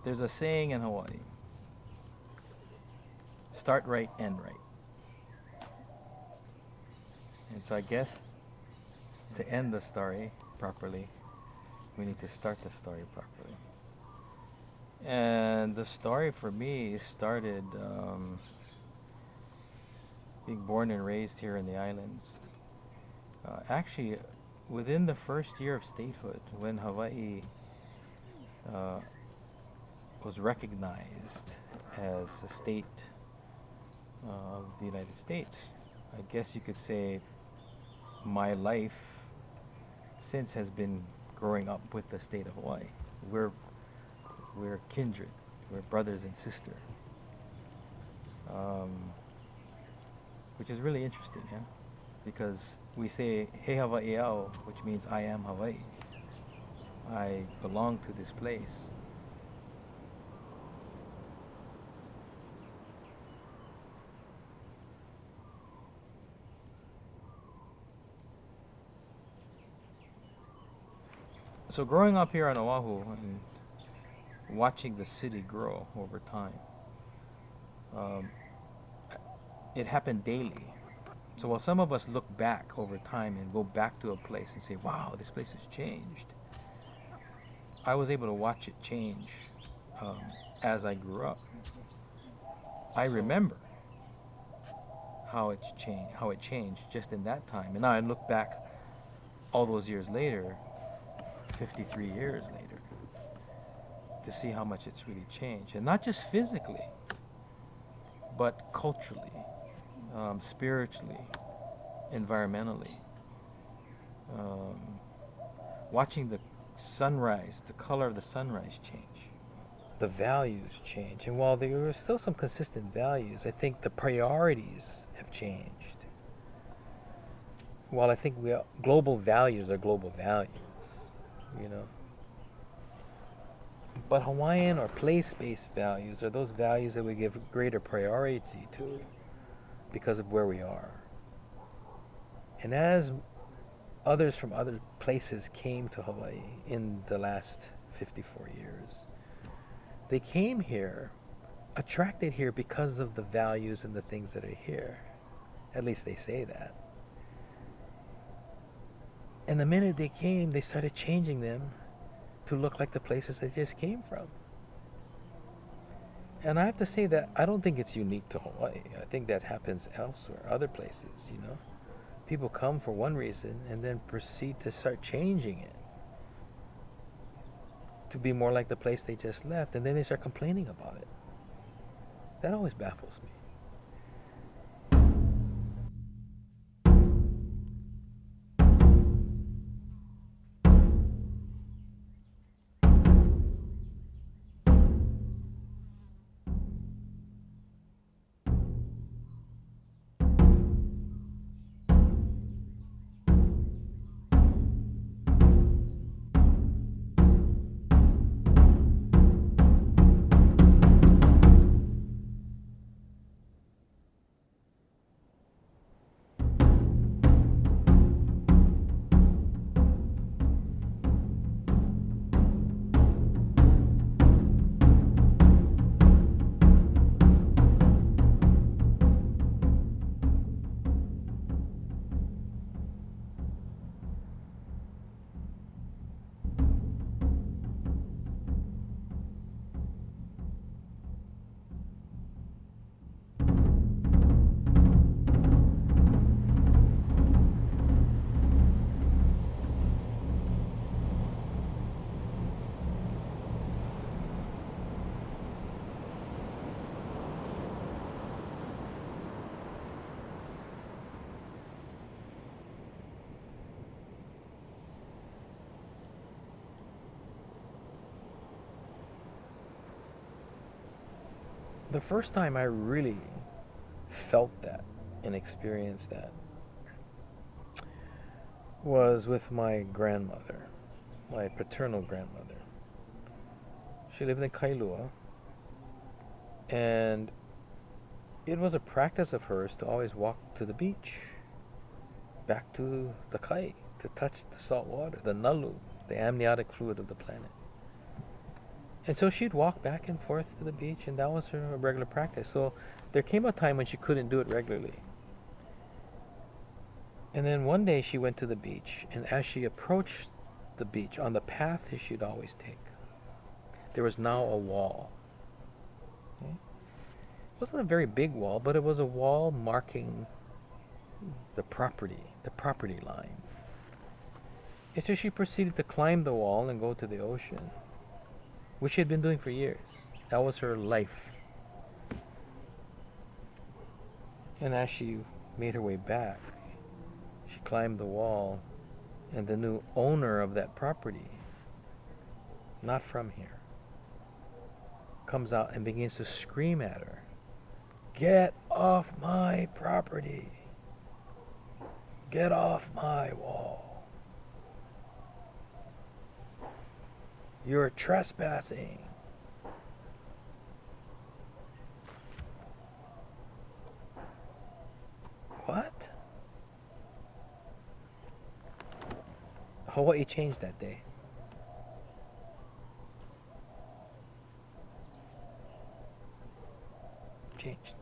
There's a saying in Hawaii: start right, end right. And so I guess to end the story properly, we need to start the story properly. And the story for me started being born and raised here in the islands. Actually, within the first year of statehood, when Hawaii uh, was recognized as a state of the United States, I guess you could say my life since has been growing up with the state of Hawaii. We're we're kindred, we're brothers and sisters, um, which is really interesting, yeah, because we say He Hawai'i Au, which means I am Hawaii. I belong to this place. So growing up here on Oahu and watching the city grow over time, um, it happened daily. So while some of us look back over time and go back to a place and say, wow, this place has changed, I was able to watch it change um, as I grew up. I remember how it changed just in that time. And now I look back all those years later, 53 years later, to see how much it's really changed. And not just physically, but culturally, spiritually, environmentally. Um, Watching the sunrise, the color of the sunrise change. The values change. And while there are still some consistent values, I think the priorities have changed. While I think global values are global values, you know. But Hawaiian or place-based values are those values that we give greater priority to because of where we are. And as others from other places came to Hawaii in the last 54 years, they came here, attracted here because of the values and the things that are here. At least they say that. And the minute they came, they started changing them to look like the places they just came from. And I have to say that I don't think it's unique to Hawaii. I think that happens elsewhere, other places, you know. People come for one reason and then proceed to start changing it to be more like the place they just left, and then they start complaining about it. That always baffles me. The first time I really felt that and experienced that was with my grandmother, my paternal grandmother. She lived in Kailua, and it was a practice of hers to always walk to the beach, back to the kai, to touch the salt water, the nalu, the amniotic fluid of the planet. And so she'd walk back and forth to the beach, and that was her regular practice. So there came a time when she couldn't do it regularly. And then one day she went to the beach, and as she approached the beach on the path she'd always take, there was now a wall. Okay? It wasn't a very big wall, but it was a wall marking the property line. And so she proceeded to climb the wall and go to the ocean, which she had been doing for years. That was her life. And as she made her way back, she climbed the wall, and the new owner of that property, not from here, comes out and begins to scream at her, "Get off my property! Get off my wall! You're trespassing!" What? Hawaii changed that day. Changed.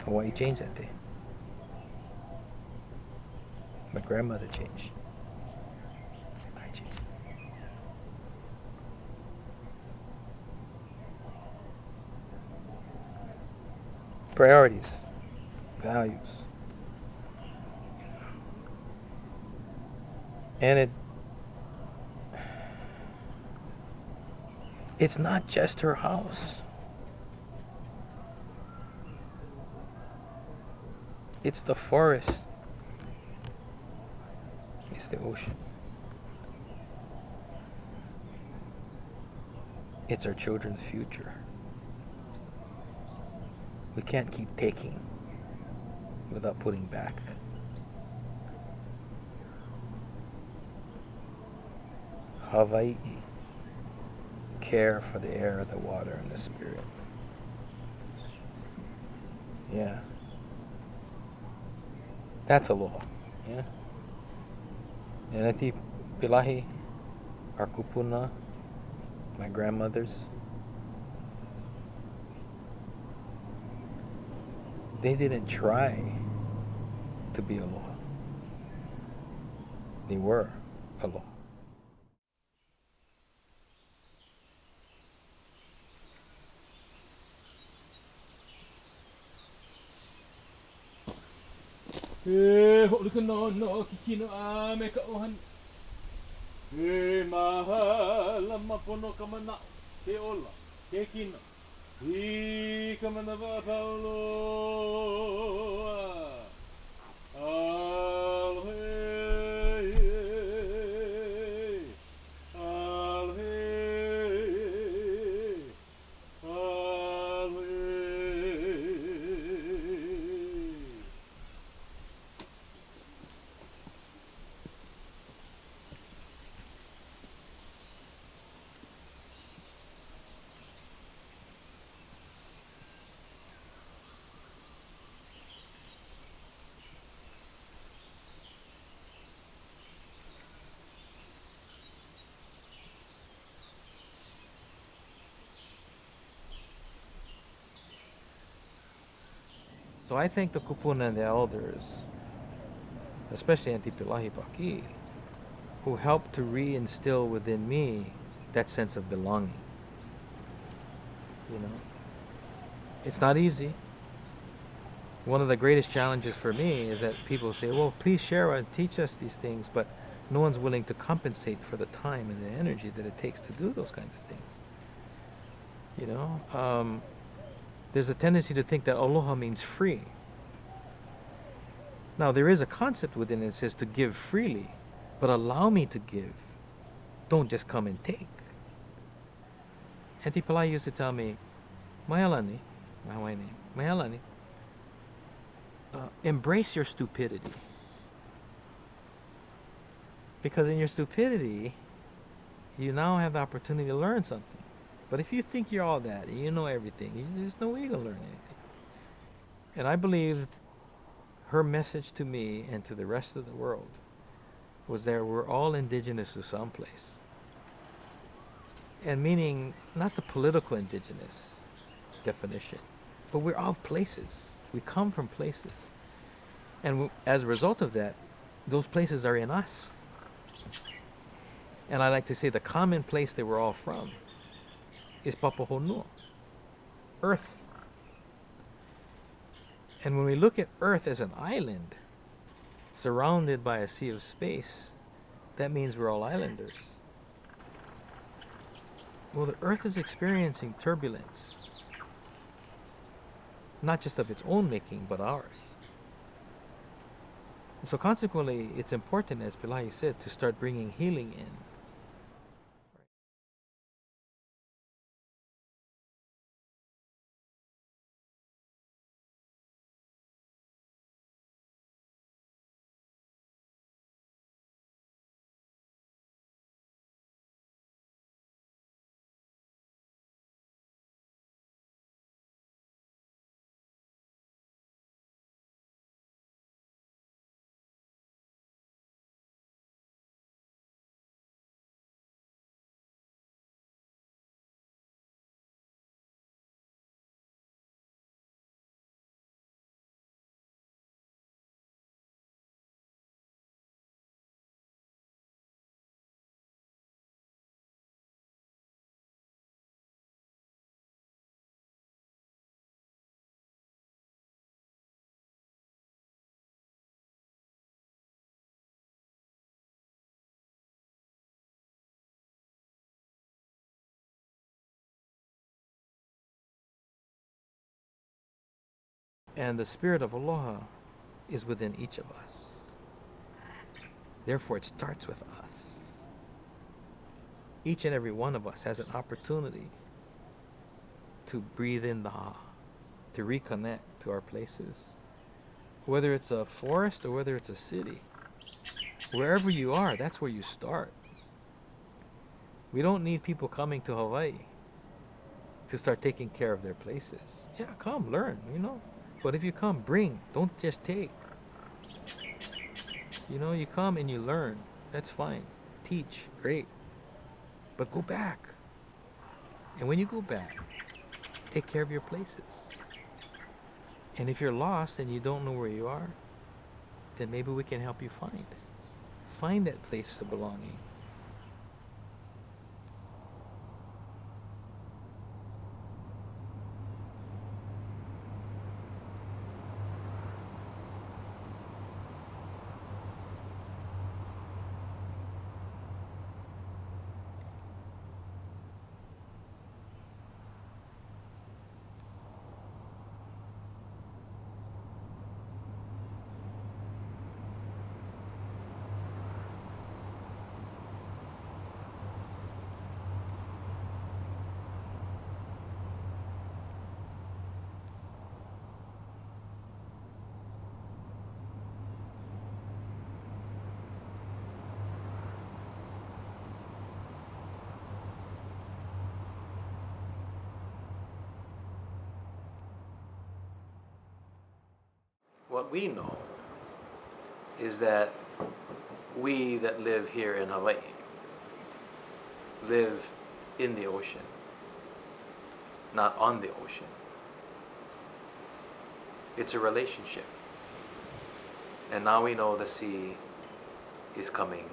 Hawaii changed that day. My grandmother changed. I changed. Priorities, values. And it's not just her house. It's the forest. It's the ocean. It's our children's future. We can't keep taking without putting back. Hawai'i. Care for the air, the water, and the spirit. Yeah. That's aloha. Yeah. And Auntie Pilahi, our kupuna, my grandmothers, they didn't try to be aloha. They were aloha. E ho luka no kikino a me ka ohan. E mahala mapono ka mana ke ola ke kino. I ka mana wa paulo. Alohe. Alohe. Alohe. So I thank the kupuna and the elders, especially Auntie Pilahi Paki, who helped to reinstill within me that sense of belonging. You know, it's not easy. One of the greatest challenges for me is that people say, well, please share and teach us these things, but no one's willing to compensate for the time and the energy that it takes to do those kinds of things. You know, there's a tendency to think that aloha means free. Now, there is a concept within it that says to give freely, but allow me to give. Don't just come and take. Auntie Palai used to tell me, Mahalani, my Hawaiian name, Mahalani, embrace your stupidity. Because in your stupidity, you now have the opportunity to learn something. But if you think you're all that, and you know everything, there's no way you're going to learn anything. And I believed her message to me and to the rest of the world was that we're all indigenous to some place. And meaning not the political indigenous definition, but we're all places. We come from places. And as a result of that, those places are in us. And I like to say the common place that we're all from is Papaho'ono, Earth. And when we look at Earth as an island, surrounded by a sea of space, that means we're all islanders. Well, the Earth is experiencing turbulence, not just of its own making, but ours. And so consequently, it's important, as Pillai said, to start bringing healing in. And the spirit of aloha is within each of us. Therefore, it starts with us. Each and every one of us has an opportunity to breathe in the ha, to reconnect to our places. Whether it's a forest or whether it's a city, wherever you are, that's where you start. We don't need people coming to Hawaii to start taking care of their places. Yeah, come, learn, you know. But if you come, bring, don't just take. You know, you come and you learn. That's fine. Teach, great. But go back. And when you go back, take care of your places. And if you're lost and you don't know where you are, then maybe we can help you find. Find that place of belonging. What we know is that we that live here in Hawaii live in the ocean, not on the ocean. It's a relationship. And now we know the sea is coming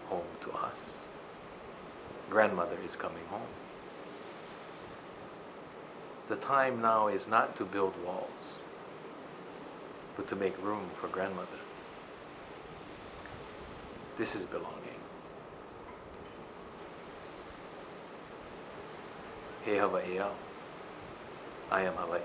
home to us. Grandmother is coming home. The time now is not to build walls, but to make room for grandmother. This is belonging. He Hawai'i Au. I am Hawaii.